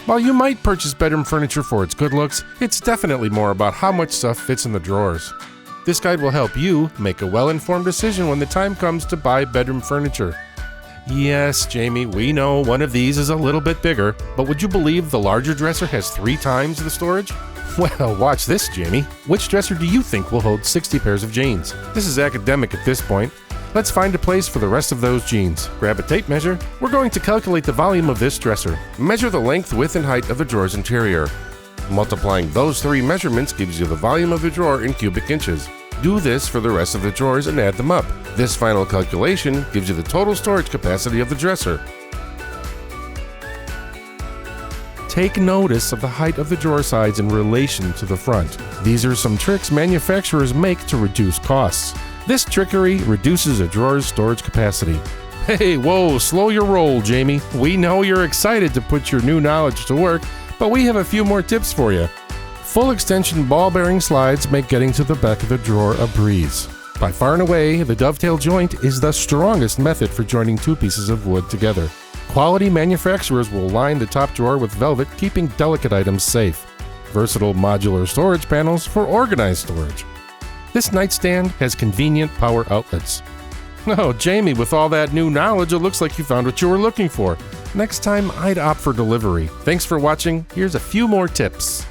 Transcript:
While you might purchase bedroom furniture for its good looks, it's definitely more about how much stuff fits in the drawers. This guide will help you make a well-informed decision when the time comes to buy bedroom furniture. Yes, Jamie, we know one of these is a little bit bigger, but would you believe the larger dresser has 3 times the storage? Well, watch this, Jamie. Which dresser do you think will hold 60 pairs of jeans? This is academic at this point. Let's find a place for the rest of those jeans. Grab a tape measure. We're going to calculate the volume of this dresser. Measure the length, width, and height of the drawer's interior. Multiplying those 3 measurements gives you the volume of the drawer in cubic inches. Do this for the rest of the drawers and add them up. This final calculation gives you the total storage capacity of the dresser. Take notice of the height of the drawer sides in relation to the front. These are some tricks manufacturers make to reduce costs. This trickery reduces a drawer's storage capacity. Hey, whoa, slow your roll, Jamie. We know you're excited to put your new knowledge to work, but we have a few more tips for you. Full extension ball bearing slides make getting to the back of the drawer a breeze. By far and away, the dovetail joint is the strongest method for joining 2 pieces of wood together. Quality manufacturers will line the top drawer with velvet, keeping delicate items safe. Versatile modular storage panels for organized storage. This nightstand has convenient power outlets. Oh, Jamie, with all that new knowledge, it looks like you found what you were looking for. Next time, I'd opt for delivery. Thanks for watching. Here's a few more tips.